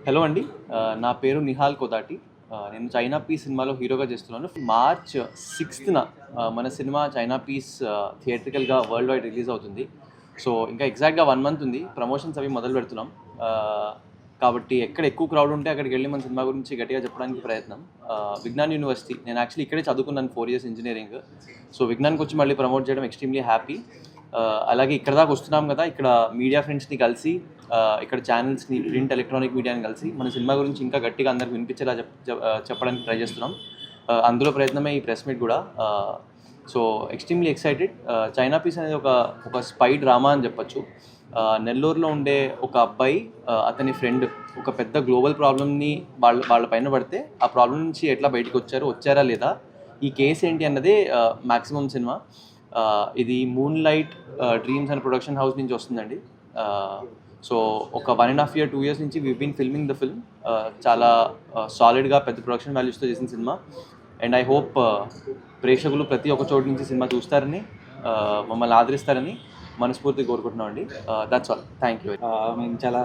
Hello అండి, నా పేరు నిహాల్ కోదాటి. నేను చైనా పీస్ సినిమాలో హీరోగా చేస్తున్నాను. మార్చ్ 6న మన సినిమా చైనా పీస్ థియేట్రికల్గా వరల్డ్ వైడ్ రిలీజ్ అవుతుంది. సో ఇంకా ఎగ్జాక్ట్గా 1 మంత్ ఉంది. ప్రమోషన్స్ అవి మొదలు పెడుతున్నాం. కాబట్టి ఎక్కడ ఎక్కువ క్రౌడ్ ఉంటే అక్కడికి వెళ్ళి మన సినిమా గురించి గట్టిగా చెప్పడానికి ప్రయత్నం. విజ్ఞాన్ యూనివర్సిటీ, నేను యాక్చువల్లీ ఇక్కడే చదువుకున్నాను 4 years ఇంజనీరింగ్. సో విజ్ఞాన్కి వచ్చి మళ్ళీ ప్రమోట్ చేయడం ఎక్స్ట్రీమ్లీ హ్యాపీ. అలాగే ఇక్కడ దాకా వస్తున్నాం కదా, ఇక్కడ మీడియా ఫ్రెండ్స్ని కలిసి, ఇక్కడ ఛానల్స్ని, ప్రింట్ ఎలక్ట్రానిక్ మీడియాని కలిసి మన సినిమా గురించి ఇంకా గట్టిగా అందరికి వినిపించేలా చెప్పడానికి ట్రై చేస్తున్నాం. అందులో ప్రయత్నమే ఈ ప్రెస్ మీట్ కూడా. So extremely excited. China piece అనేది ఒక స్పై డ్రామా అని చెప్పచ్చు. నెల్లూరులో ఉండే ఒక అబ్బాయి, అతని ఫ్రెండ్ ఒక పెద్ద గ్లోబల్ ప్రాబ్లమ్ని వాళ్ళ పైన పడితే ఆ ప్రాబ్లం నుంచి ఎట్లా బయటకు వచ్చారా లేదా, ఈ కేసు ఏంటి అన్నదే మ్యాక్సిమం సినిమా. ఇది moonlight dreams and production house నుంచి వస్తుందండి. సో ఒక 1.5 year 2 years నుంచి we been filming the film. చాలా సాలిడ్గా పెద్ద ప్రొడక్షన్ వాల్యూస్తో చేసిన సినిమా. అండ్ ఐ హోప్ ప్రేక్షకులు ప్రతి ఒక్క చోటు నుంచి సినిమా చూస్తారని, మమ్మల్ని ఆదరిస్తారని మనస్ఫూర్తిగా కోరుకుంటున్నామండి. That's all. Thank you. మేము చాలా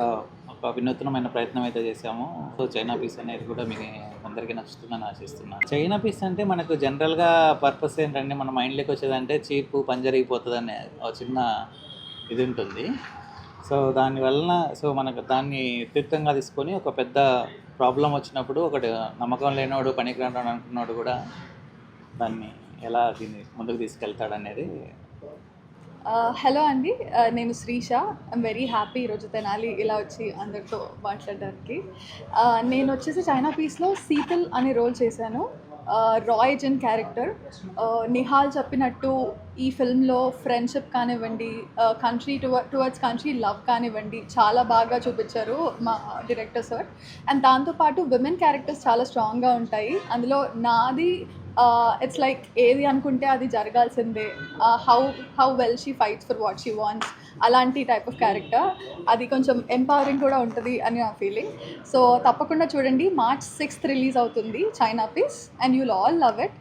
ఒక వినూత్నమైన ప్రయత్నం అయితే చేసాము. సో చైనా పీస్ అనేది కూడా మీకు అందరికీ నచ్చుతుందని ఆశిస్తున్నాను. చైనా పీస్ అంటే మనకు జనరల్గా పర్పస్ ఏంటంటే మన మైండ్లోకి వచ్చేదంటే చీపు పని జరిగిపోతుంది అనే ఒక చిన్న ఇది ఉంటుంది. సో దానివలన మనకు దాన్ని తీర్థంగా తీసుకొని ఒక పెద్ద ప్రాబ్లం వచ్చినప్పుడు ఒకటి నమ్మకం లేనివాడు పనికిరాడు అనుకున్నాడు కూడా దాన్ని ఎలా దీన్ని ముందుకు తీసుకెళ్తాడనేది. హలో అండి, నేను శ్రీష. ఐమ్ వెరీ హ్యాపీ ఈరోజు తెనాలి ఇలా వచ్చి అందరితో మాట్లాడడానికి. నేను వచ్చేసి చైనా పీస్లో శీతల్ అనే రోల్ చేశాను, రాయ్ జన్ క్యారెక్టర్. నిహాల్ చెప్పినట్టు ఈ ఫిల్మ్లో ఫ్రెండ్షిప్ కానివ్వండి, కంట్రీ టువర్డ్స్ కంట్రీ లవ్ కానివ్వండి, చాలా బాగా చూపించారు మా డైరెక్టర్ సార్. అండ్ దాంతోపాటు విమెన్ క్యారెక్టర్స్ చాలా స్ట్రాంగ్గా ఉంటాయి అందులో. నాది ఇట్స్ లైక్ ఏది అనుకుంటే అది జరగాల్సిందే, how well she fights for what she wants, అలాంటి టైప్ ఆఫ్ క్యారెక్టర్. అది కొంచెం ఎంపవరింగ్ కూడా ఉంటుంది అని నా ఫీలింగ్. సో తప్పకుండా చూడండి. March 6th రిలీజ్ అవుతుంది China piece, and you'll all love it.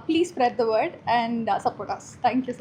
Please spread the word and support us. Thank you so